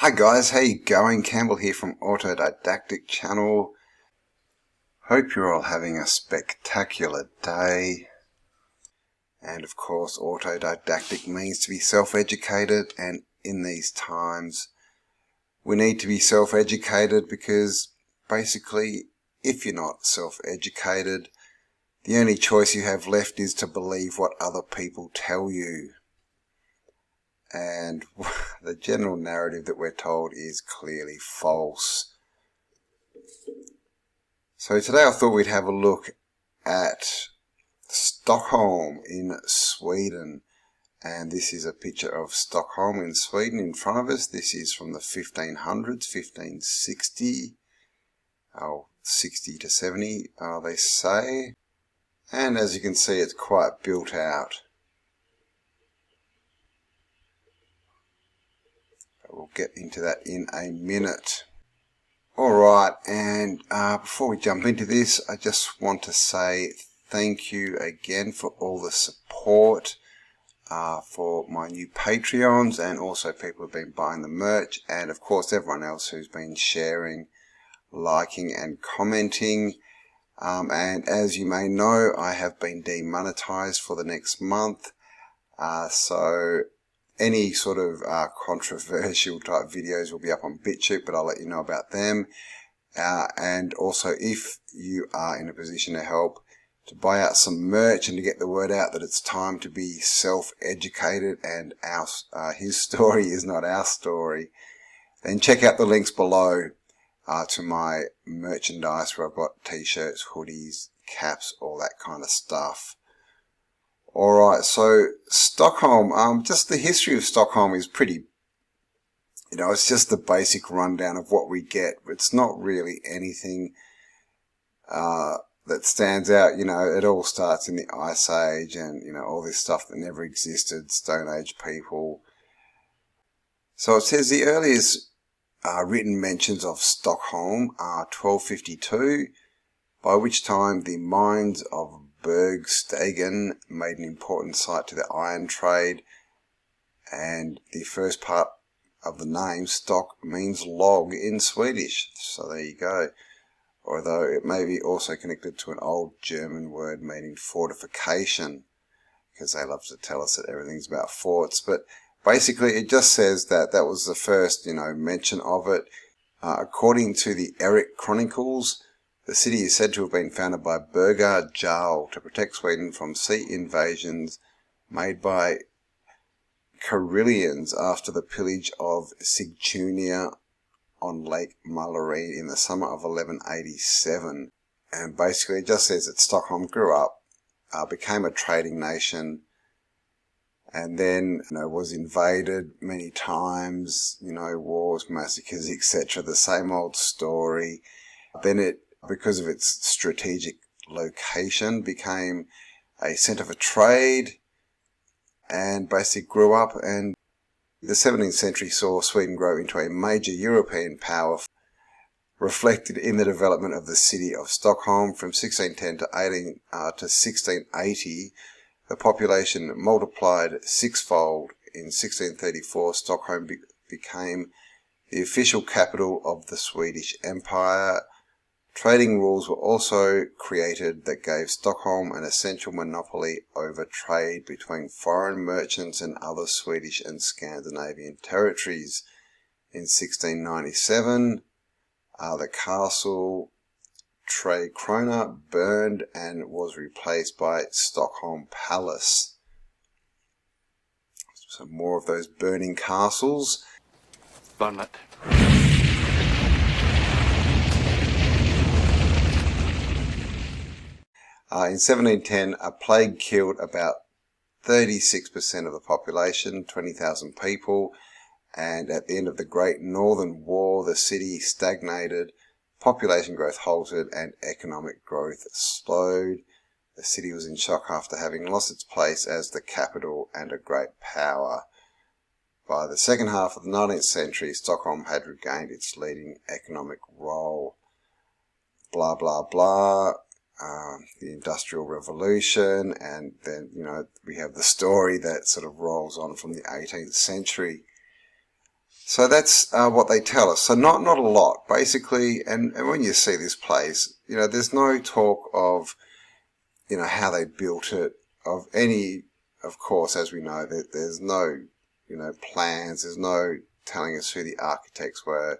Hi guys, how you going? Campbell here from Autodidactic channel. Hope you're all having a spectacular day. And of course, autodidactic means to be self-educated, and in these times we need to be self-educated because basically if you're not self-educated, the only choice you have left is to believe what other people tell you. And the general narrative that we're told is clearly false. So today I thought we'd have a look at Stockholm in Sweden. And this is a picture of Stockholm in Sweden in front of us. This is from the 1500s, 1560, 60 to 70 they say. And as you can see, it's quite built out. We'll get into that in a minute. Alright, and before we jump into this, I just want to say thank you again for all the support for my new Patreons, and also people who've been buying the merch, and of course everyone else who's been sharing, liking and commenting. And as you may know, I have been demonetized for the next month, so any sort of controversial type videos will be up on Bitchute, but I'll let you know about them. And also, if you are in a position to help to buy out some merch and to get the word out that it's time to be self-educated and his story is not our story, then check out the links below to my merchandise, where I've got t-shirts, hoodies, caps, all that kind of stuff. Alright, so Stockholm, just the history of Stockholm is pretty, it's just the basic rundown of what we get. It's not really anything that stands out. It all starts in the Ice Age and, all this stuff that never existed, Stone Age people. So it says the earliest written mentions of Stockholm are 1252, by which time the mines of Bergstegen made an important site to the iron trade, and the first part of the name stock means log in Swedish, so there you go, although it may be also connected to an old German word meaning fortification, because they love to tell us that everything's about forts. But basically it just says that that was the first mention of it. According to the Erik Chronicles, the city is said to have been founded by Birger Jarl to protect Sweden from sea invasions made by Karelians after the pillage of Sigtuna on Lake Mälaren in the summer of 1187. And basically it just says that Stockholm grew up, became a trading nation, and then was invaded many times, wars, massacres, etc. The same old story. Then it, because of its strategic location, became a centre for trade and basically grew up, and the 17th century saw Sweden grow into a major European power, reflected in the development of the city of Stockholm. From 1610 to 1680, the population multiplied sixfold. In 1634, Stockholm became the official capital of the Swedish Empire. Trading rules were also created that gave Stockholm an essential monopoly over trade between foreign merchants and other Swedish and Scandinavian territories. In 1697, the castle Tre Krona burned and was replaced by Stockholm Palace. So more of those burning castles. Burn it. In 1710, a plague killed about 36% of the population, 20,000 people, and at the end of the Great Northern War, the city stagnated, population growth halted, and economic growth slowed. The city was in shock after having lost its place as the capital and a great power. By the second half of the 19th century, Stockholm had regained its leading economic role. Blah, blah, blah. The Industrial Revolution, and then, we have the story that sort of rolls on from the 18th century. So that's what they tell us. So not a lot, basically. And when you see this place, there's no talk of, how they built it, of any, of course, as we know, that there's no, plans. There's no telling us who the architects were,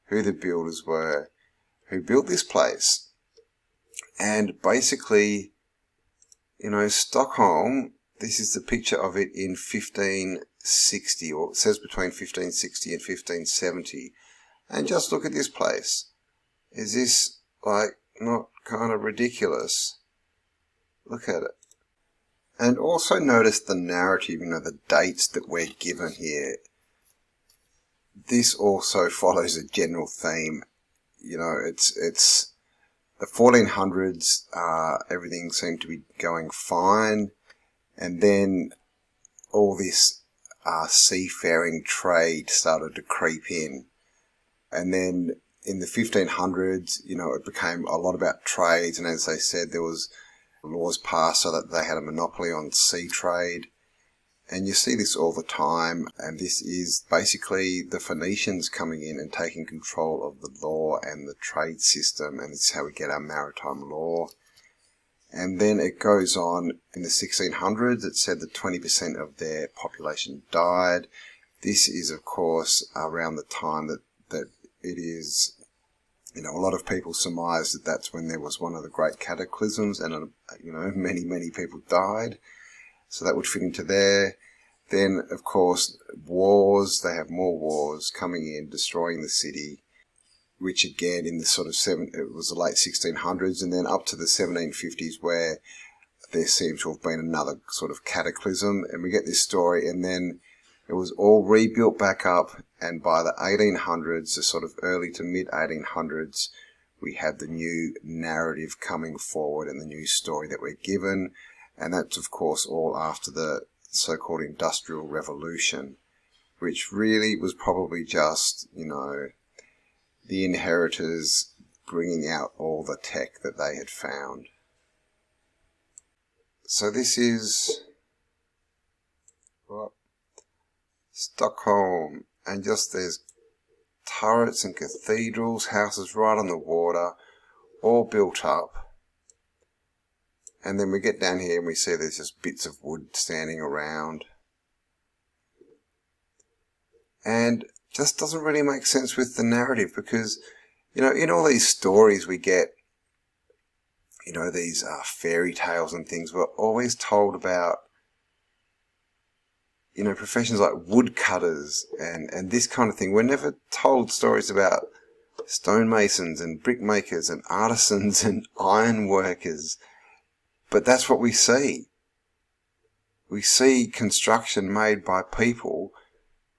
who the builders were, who built this place. And basically, Stockholm, this is the picture of it in 1560, or it says between 1560 and 1570. And just look at this place. Is this, not kind of ridiculous? Look at it. And also notice the narrative, the dates that we're given here. This also follows a general theme. It's the 1400s, everything seemed to be going fine. And then all this seafaring trade started to creep in. And then in the 1500s, it became a lot about trades. And as they said, there was laws passed so that they had a monopoly on sea trade. And you see this all the time. And this is basically the Phoenicians coming in and taking control of the law and the trade system. And this is how we get our maritime law. And then it goes on in the 1600s. It said that 20% of their population died. This is, of course, around the time that it is, a lot of people surmise that that's when there was one of the great cataclysms and, many people died. So that would fit into there. Then, of course, wars. They have more wars coming in, destroying the city, which again in the sort of it was the late 1600s, and then up to the 1750s where there seems to have been another sort of cataclysm, and we get this story, and then it was all rebuilt back up, and by the 1800s, the sort of early to mid 1800s, we had the new narrative coming forward and the new story that we're given, and that's of course all after the so-called Industrial Revolution, which really was probably just, the inheritors bringing out all the tech that they had found. So this is Stockholm, and just there's turrets and cathedrals, houses right on the water, all built up. And then we get down here and we see there's just bits of wood standing around. And just doesn't really make sense with the narrative because, in all these stories we get, these fairy tales and things, we're always told about, professions like woodcutters and this kind of thing. We're never told stories about stonemasons and brickmakers and artisans and iron workers. But that's what we see. We see construction made by people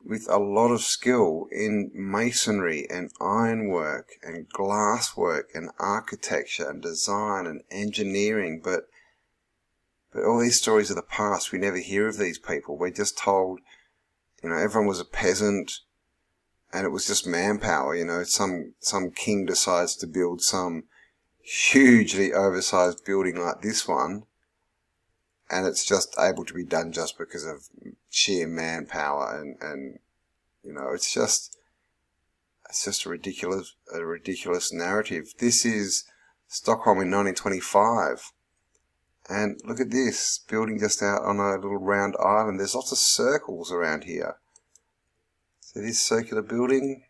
with a lot of skill in masonry and ironwork and glasswork and architecture and design and engineering. But all these stories of the past, we never hear of these people. We're just told, everyone was a peasant and it was just manpower. Some king decides to build some hugely oversized building like this one, and it's just able to be done just because of sheer manpower and it's just a ridiculous narrative. This is Stockholm in 1925, and look at this building just out on a little round island. There's lots of circles around here. So this circular building,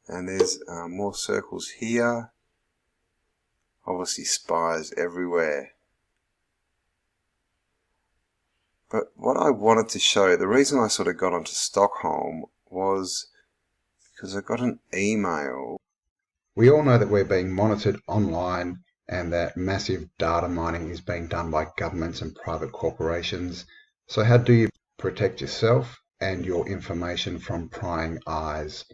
and there's more circles here. Obviously spires everywhere. But what I wanted to show, the reason I sort of got onto Stockholm was because I got an email. We all know that we're being monitored online and that massive data mining is being done by governments and private corporations. So how do you protect yourself and your information from prying eyes?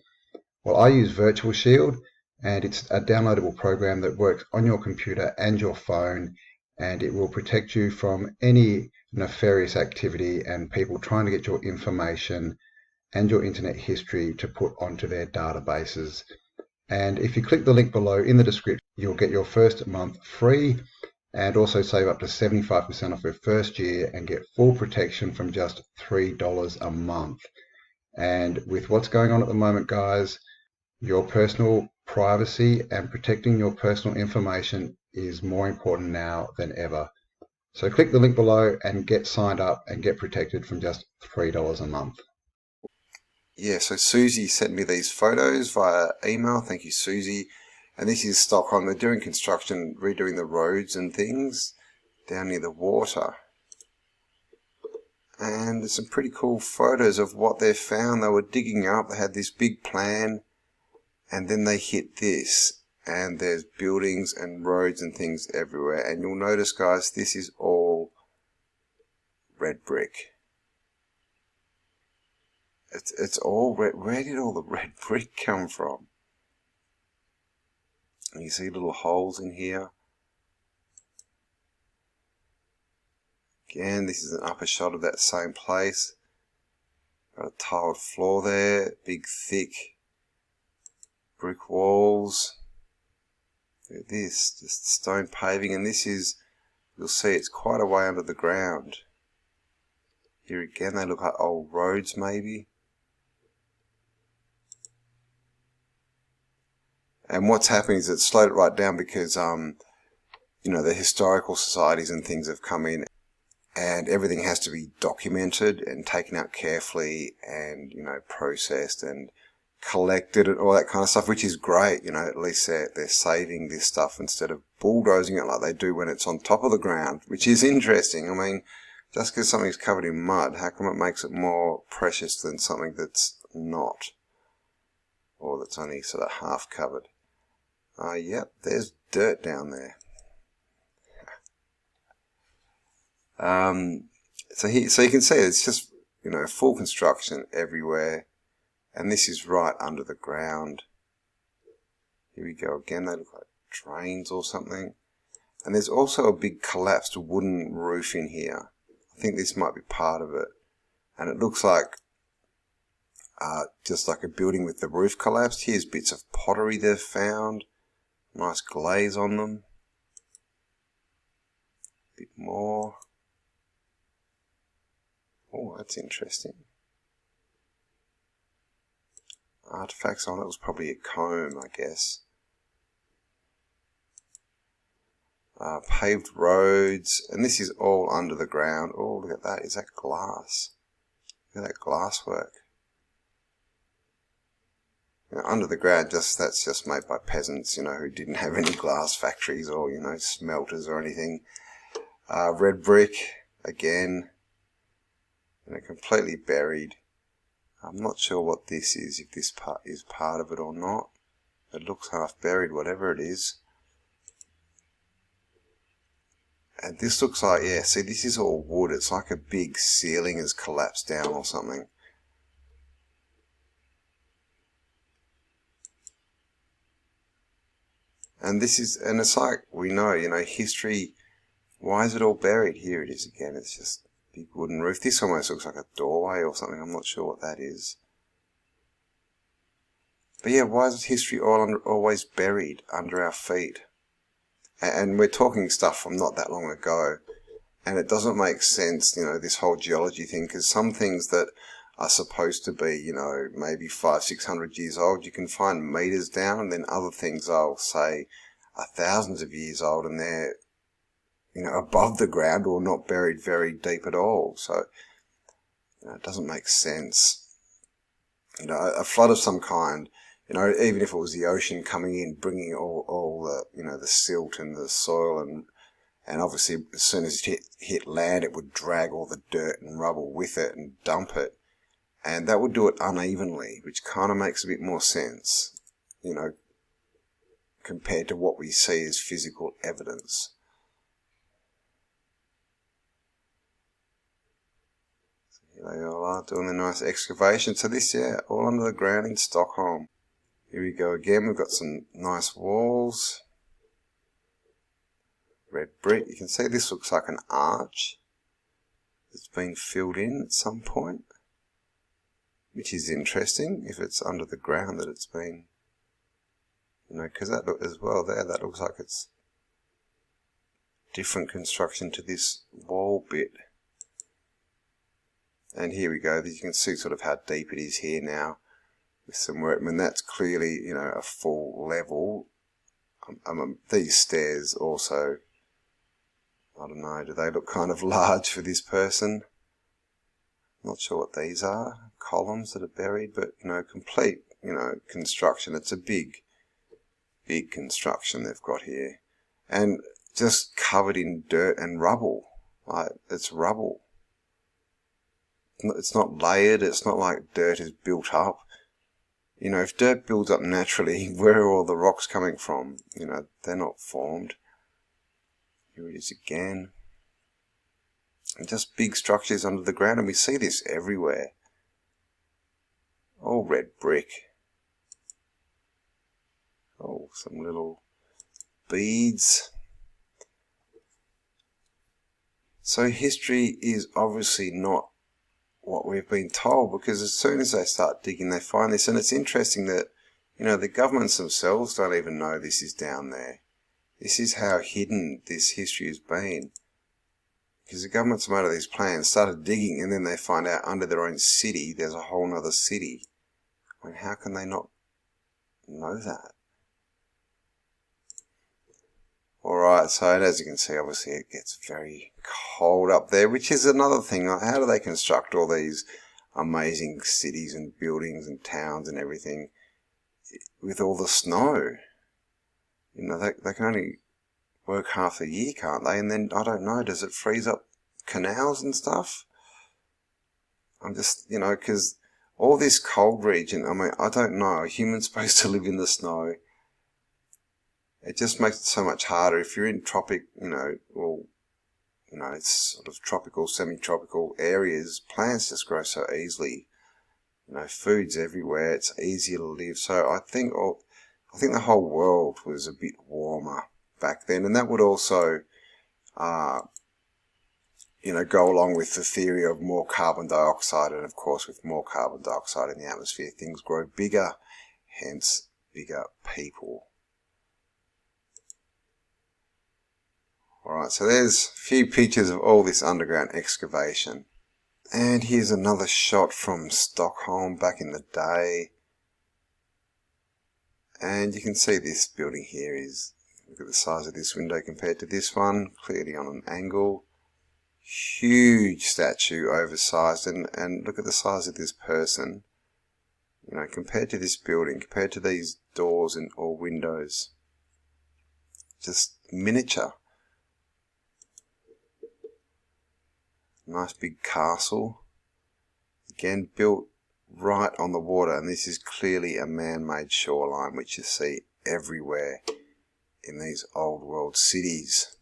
Well, I use VirtualShield, and it's a downloadable program that works on your computer and your phone, and it will protect you from any nefarious activity and people trying to get your information and your internet history to put onto their databases. And if you click the link below in the description, you'll get your first month free, and also save up to 75% off your first year and get full protection from just $3 a month. And with what's going on at the moment, guys, your personal privacy and protecting your personal information is more important now than ever. So click the link below and get signed up and get protected from just $3 a month. Yeah, so Susie sent me these photos via email. Thank you, Susie. And this is Stockholm. They're doing construction, redoing the roads and things down near the water. And there's some pretty cool photos of what they found. They were digging up. They had this big plan, and then they hit this. And there's buildings and roads and things everywhere. And you'll notice, guys, this is all red brick. It's all red. Where did all the red brick come from? And you see little holes in here. Again, this is an upper shot of that same place. Got a tiled floor there, big thick brick walls. Look at this, just stone paving, and this is, you'll see it's quite a way under the ground. Here again, they look like old roads maybe. And what's happening is it's slowed it right down because, you know, the historical societies and things have come in, and everything has to be documented and taken out carefully and, you know, processed and collected and all that kind of stuff, which is great. You know, at least they're saving this stuff instead of bulldozing it like they do when it's on top of the ground, which is interesting. I mean, just because something's covered in mud, how come it makes it more precious than something that's not, or that's only sort of half covered? Yep, there's dirt down there. So you can see it's just, you know, full construction everywhere, and this is right under the ground. Here we go again. They look like drains or something, and there's also a big collapsed wooden roof in here. I think this might be part of it, and it looks like just like a building with the roof collapsed. Here's bits of pottery they've found, nice glaze on them. A bit more. Oh, that's interesting. Artifacts on it. Was probably a comb, I guess. Paved roads, and this is all under the ground. Oh, look at that. Is that glass? Look at that glass work. You know, under the ground, that's just made by peasants, you know, who didn't have any glass factories or, you know, smelters or anything. Red brick, again. You know, completely buried. I'm not sure what this is, if this part is part of it or not. It looks half buried, whatever it is. And this looks like, yeah, see, this is all wood. It's like a big ceiling has collapsed down or something. And this is, and it's like, we know, you know, history, why is it all buried? Here it is again. It's just big wooden roof. This almost looks like a doorway or something. I'm not sure what that is. But yeah, why is history always buried under our feet? And we're talking stuff from not that long ago. And it doesn't make sense, you know, this whole geology thing, because some things that are supposed to be, you know, maybe 500-600 years old, you can find meters down, and then other things I'll say are thousands of years old, and they're, you know, above the ground or not buried very deep at all. So, you know, it doesn't make sense. You know, a flood of some kind, you know, even if it was the ocean coming in, bringing all the, you know, the silt and the soil, and obviously as soon as it hit land, it would drag all the dirt and rubble with it and dump it. And that would do it unevenly, which kind of makes a bit more sense, you know, compared to what we see as physical evidence. Here they all are doing the nice excavation. So this, yeah, all under the ground in Stockholm. Here we go again. We've got some nice walls. Red brick. You can see this looks like an arch that's been filled in at some point, which is interesting if it's under the ground that it's been, you know, because that look as well there, that looks like it's different construction to this wall bit. And here we go. You can see sort of how deep it is here now with some workmen. That's clearly, you know, a full level. These stairs also, I don't know, do they look kind of large for this person? Not sure what these are. Columns that are buried, but, you know, complete, you know, construction. It's a big construction they've got here. And just covered in dirt and rubble. Like, it's rubble. It's not layered. It's not like dirt is built up. You know, if dirt builds up naturally, where are all the rocks coming from? You know, they're not formed. Here it is again. And just big structures under the ground, and we see this everywhere. All red brick. Oh, some little beads. So history is obviously not what we've been told, because as soon as they start digging, they find this. And it's interesting that, you know, the governments themselves don't even know this is down there. This is how hidden this history has been. Because the governments made all these plans, started digging, and then they find out under their own city there's a whole other city. I mean, how can they not know that? Alright, so as you can see, obviously it gets very cold up there, which is another thing. Like, how do they construct all these amazing cities and buildings and towns and everything with all the snow? You know, they can only work half the year, can't they? And then, I don't know, does it freeze up canals and stuff? I'm just, you know, because all this cold region, I mean, I don't know, are humans supposed to live in the snow? It just makes it so much harder. If you're in tropic, you know, well, you know, it's sort of tropical, semi-tropical areas, plants just grow so easily. You know, food's everywhere. It's easier to live. So I think the whole world was a bit warmer back then, and that would also, you know, go along with the theory of more carbon dioxide, and of course, with more carbon dioxide in the atmosphere, things grow bigger, hence bigger people. Alright, so there's a few pictures of all this underground excavation. And here's another shot from Stockholm back in the day. And you can see this building here is, look at the size of this window compared to this one, clearly on an angle. Huge statue, oversized, and look at the size of this person. You know, compared to this building, compared to these doors and or windows. Just miniature. Nice big castle. Again, built right on the water, and this is clearly a man-made shoreline, which you see everywhere in these old world cities.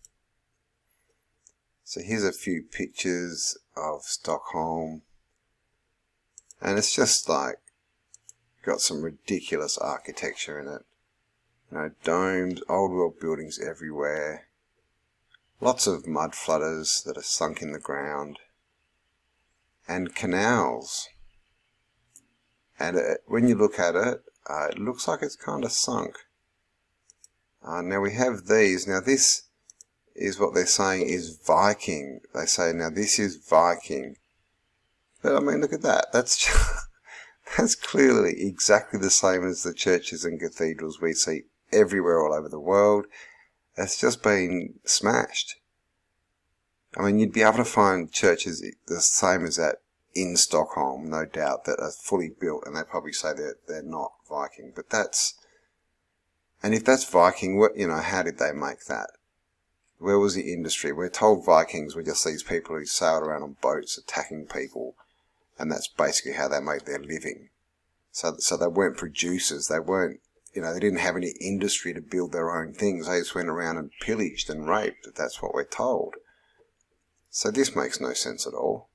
So here's a few pictures of Stockholm, and it's just like got some ridiculous architecture in it. You know, domes, old world buildings everywhere. Lots of mud flooders that are sunk in the ground. And canals. And when you look at it, it looks like it's kind of sunk. Now we have these. Now this is what they're saying is Viking. They say, now this is Viking. But I mean, look at that. That's that's clearly exactly the same as the churches and cathedrals we see everywhere all over the world. It's just been smashed. I mean, you'd be able to find churches the same as that in Stockholm, no doubt, that are fully built, and they probably say they're not Viking. But that's, and if that's Viking, what, you know, how did they make that? Where was the industry? We're told Vikings were just these people who sailed around on boats attacking people, and that's basically how they made their living. So they weren't producers. They weren't, you know, they didn't have any industry to build their own things. They just went around and pillaged and raped. That's what we're told. So this makes no sense at all.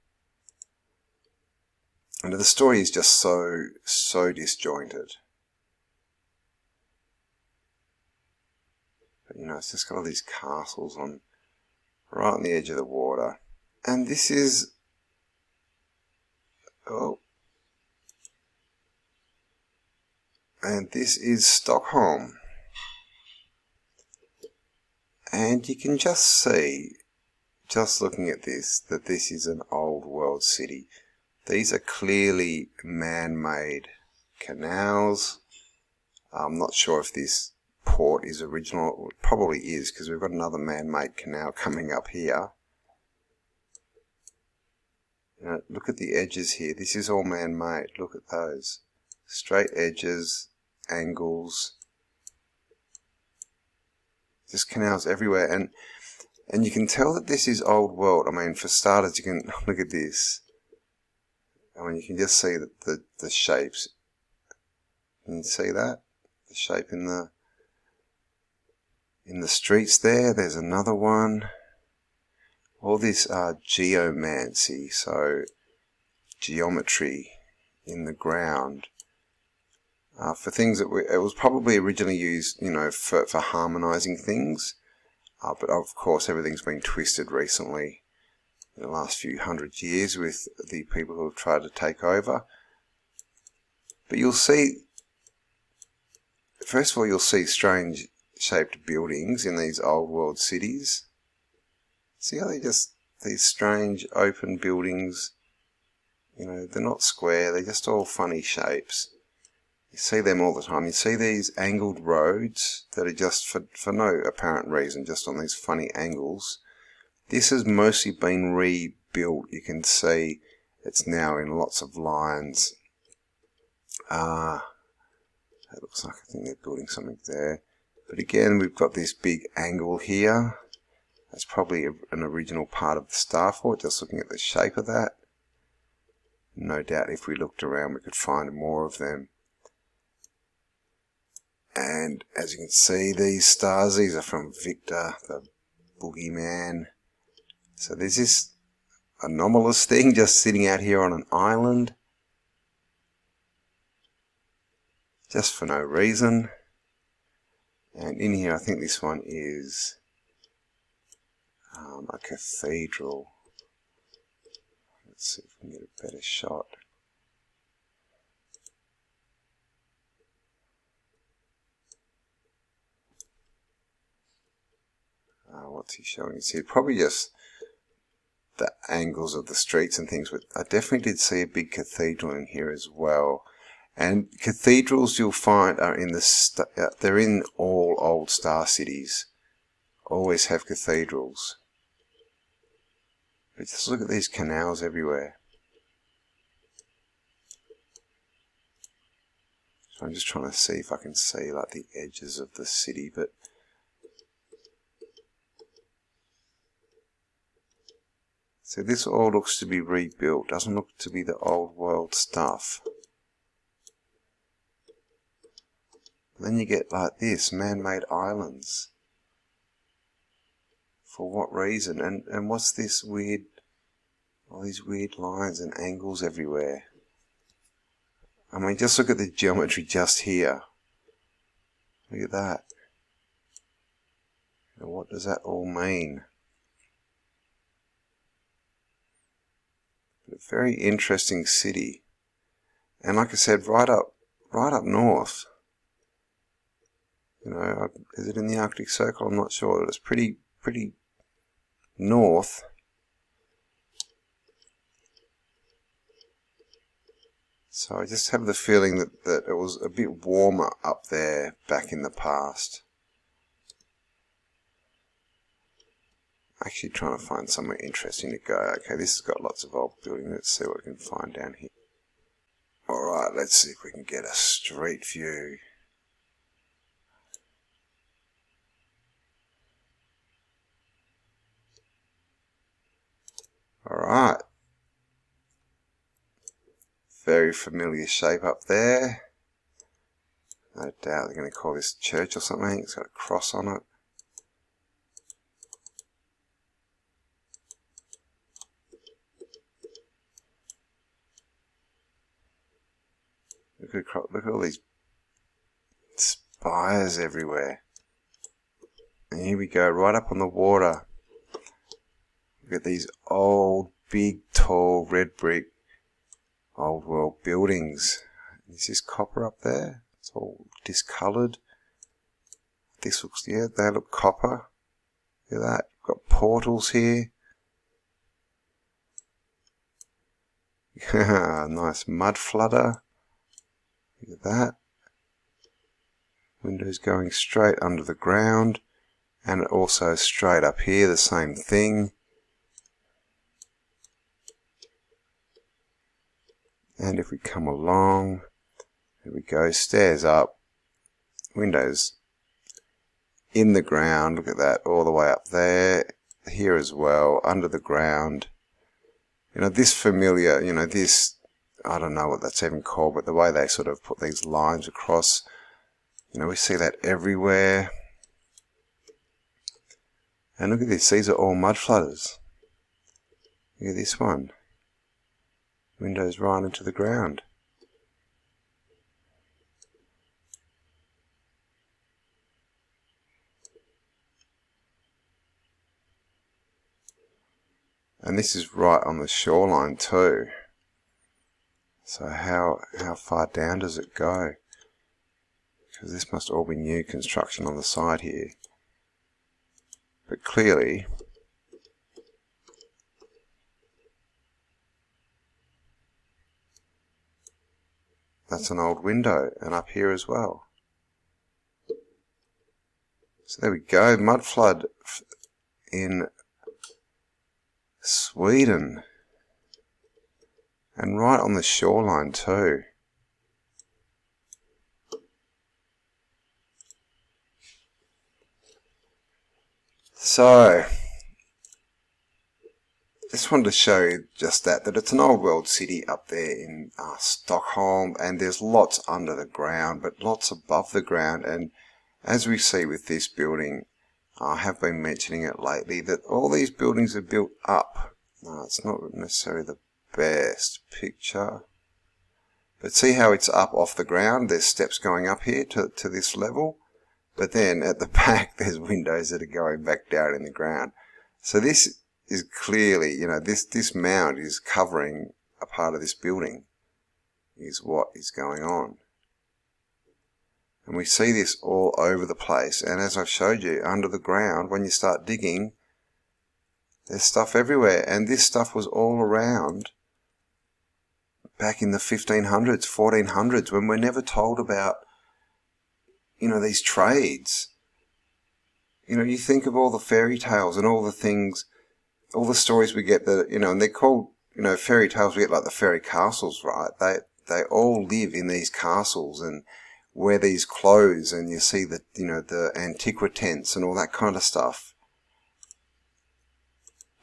And the story is just so disjointed. But, you know, it's just got all these castles right on the edge of the water. And this is, and this is Stockholm. And you can just see, just looking at this, that this is an old world city. These are clearly man-made canals. I'm not sure if this port is original. It probably is, because we've got another man-made canal coming up here. Look at the edges here. This is all man-made. Look at those. Straight edges, angles. Just canals everywhere. And you can tell that this is old world. I mean, for starters, you can look at this. I mean, you can just see that the shapes. Can you see that? The shape in the streets there. There's another one. All this geomancy, so geometry in the ground, for things that it was probably originally used, for harmonizing things, but of course everything's been twisted recently in the last few hundred years with the people who have tried to take over. But you'll see, first of all, you'll see strange shaped buildings in these old world cities. See how these strange open buildings, they're not square, they're just all funny shapes. You see them all the time. You see these angled roads that are just for no apparent reason, just on these funny angles. This has mostly been rebuilt. You can see it's now in lots of lines. It looks like, I think they're building something there. But again, we've got this big angle here. That's probably an original part of the Star Fort, just looking at the shape of that. No doubt if we looked around we could find more of them. And as you can see, these stars, these are from Victor, the boogeyman. So there's this anomalous thing just sitting out here on an island. Just for no reason. And in here, I think this one is a cathedral. Let's see if we can get a better shot. What's he showing us here? Probably just the angles of the streets and things. But I definitely did see a big cathedral in here as well. And cathedrals you'll find are they're in all old star cities. Always have cathedrals. But just look at these canals everywhere. So I'm just trying to see if I can see like the edges of the city, but so this all looks to be rebuilt. Doesn't look to be the old world stuff. Then you get like this, man-made islands. For what reason? And what's this weird, all these weird lines and angles everywhere? I mean, just look at the geometry just here. Look at that. And what does that all mean? A very interesting city. And like I said, right up north. Is it in the Arctic Circle? I'm not sure. It's pretty north. So I just have the feeling that it was a bit warmer up there back in the past. Actually trying to find somewhere interesting to go. Okay, this has got lots of old buildings. Let's see what we can find down here. Alright, let's see if we can get a street view. Alright. Very familiar shape up there. No doubt they're going to call this church or something. It's got a cross on it. Look at all these spires everywhere. And here we go, right up on the water. Look at these old, big, tall, red brick, old world buildings. Is this copper up there? It's all discoloured. This looks, yeah, they look copper. Look at that. We've got portals here. Nice mud flooder. Look at that. Windows going straight under the ground. And also straight up here, the same thing. And if we come along, there we go, stairs up, windows in the ground, look at that, all the way up there, here as well, under the ground. You know, this familiar, you know, this, I don't know what that's even called, but the way they sort of put these lines across, you know, we see that everywhere. And look at this, these are all mud flooders. Look at this one. Windows right into the ground. And this is right on the shoreline too. So how far down does it go? Because this must all be new construction on the side here. But clearly, that's an old window, and up here as well. So there we go, mud flood in Sweden. And right on the shoreline too. So, just wanted to show you just that it's an old world city up there in Stockholm, and there's lots under the ground, but lots above the ground. And as we see with this building, I have been mentioning it lately, that all these buildings are built up. It's not necessarily the best picture, but see how it's up off the ground? There's steps going up here to this level, but then at the back there's windows that are going back down in the ground. So this is clearly, you know, this mound is covering a part of this building, is what is going on. And we see this all over the place. And as I've showed you, under the ground, when you start digging, there's stuff everywhere. And this stuff was all around back in the 1500s, 1400s, when we're never told about, you know, these trades. You know, you think of all the fairy tales and all the things, all the stories we get that, you know, and they're called, you know, fairy tales. We get like the fairy castles, right? They all live in these castles and wear these clothes, and you see the, you know, the antiquitents and all that kind of stuff.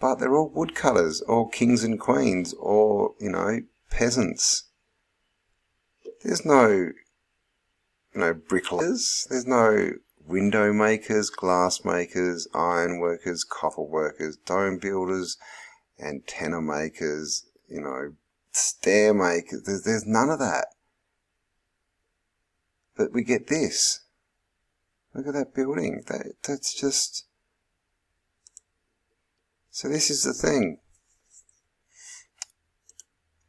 But they're all woodcutters, all kings and queens, or, you know, peasants. There's no, you know, bricklayers. There's no window makers, glass makers, iron workers, copper workers, dome builders, antenna makers, you know, stair makers. There's none of that. But we get this. Look at that building. That's just... So this is the thing.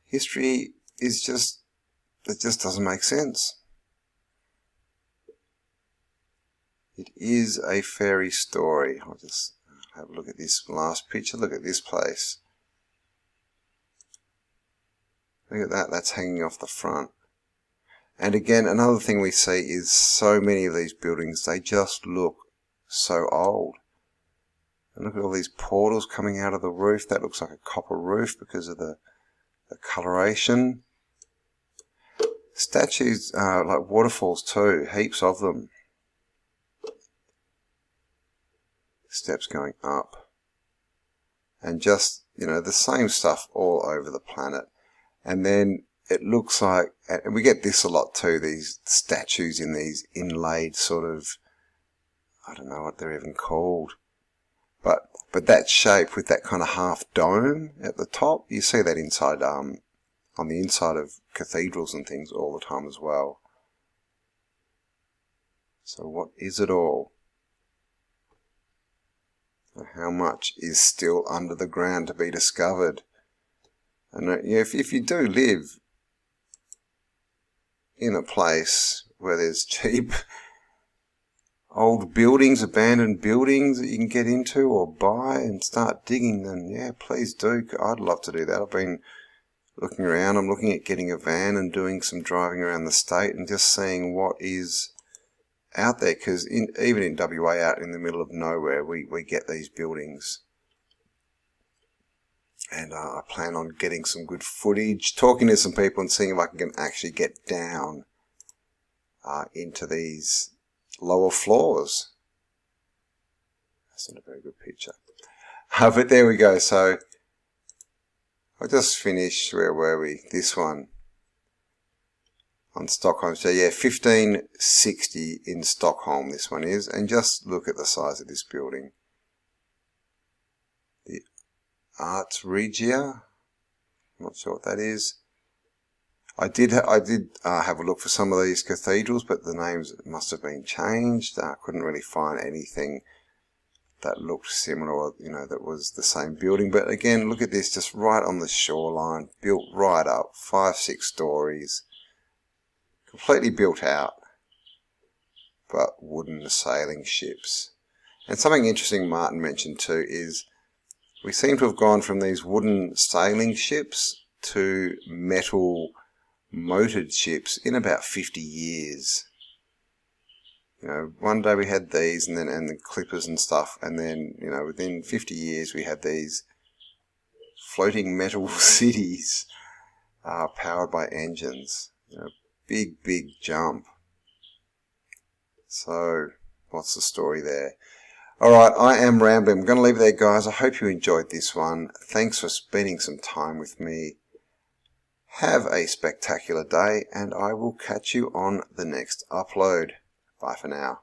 History is just... It just doesn't make sense. It is a fairy story. I'll just have a look at this last picture. Look at this place. Look at that. That's hanging off the front. And again, another thing we see is so many of these buildings, they just look so old. And look at all these portals coming out of the roof. That looks like a copper roof because of the coloration. Statues like waterfalls too, heaps of them. Steps going up. And just, you know, the same stuff all over the planet. And then it looks like, and we get this a lot too, these statues in these inlaid sort of, I don't know what they're even called, but that shape with that kind of half dome at the top, you see that inside, on the inside of cathedrals and things all the time as well. So what is it all? How much is still under the ground to be discovered? And if you do live in a place where there's cheap old buildings, abandoned buildings that you can get into or buy and start digging, then yeah, please do. I'd love to do that. I've been looking around. I'm looking at getting a van and doing some driving around the state and just seeing what is out there, because even in WA, out in the middle of nowhere, we get these buildings. And I plan on getting some good footage, talking to some people and seeing if I can actually get down into these lower floors. That's not a very good picture. But there we go. So I just finished, where were we? This one on Stockholm. So yeah, 1560 in Stockholm this one is. And just look at the size of this building. The Ars Regia. I'm not sure what that is. I did have a look for some of these cathedrals, but the names must have been changed. I couldn't really find anything that looked similar, or, that was the same building. But again, look at this, just right on the shoreline, built right up, 5-6 stories, completely built out, but wooden sailing ships. And something interesting Martin mentioned too is we seem to have gone from these wooden sailing ships to metal motored ships in about 50 years. One day we had these and the clippers and stuff, and then, within 50 years we had these floating metal cities powered by engines. Big jump. So, what's the story there? Alright, I am rambling. I'm going to leave it there, guys. I hope you enjoyed this one. Thanks for spending some time with me. Have a spectacular day, and I will catch you on the next upload. Bye for now.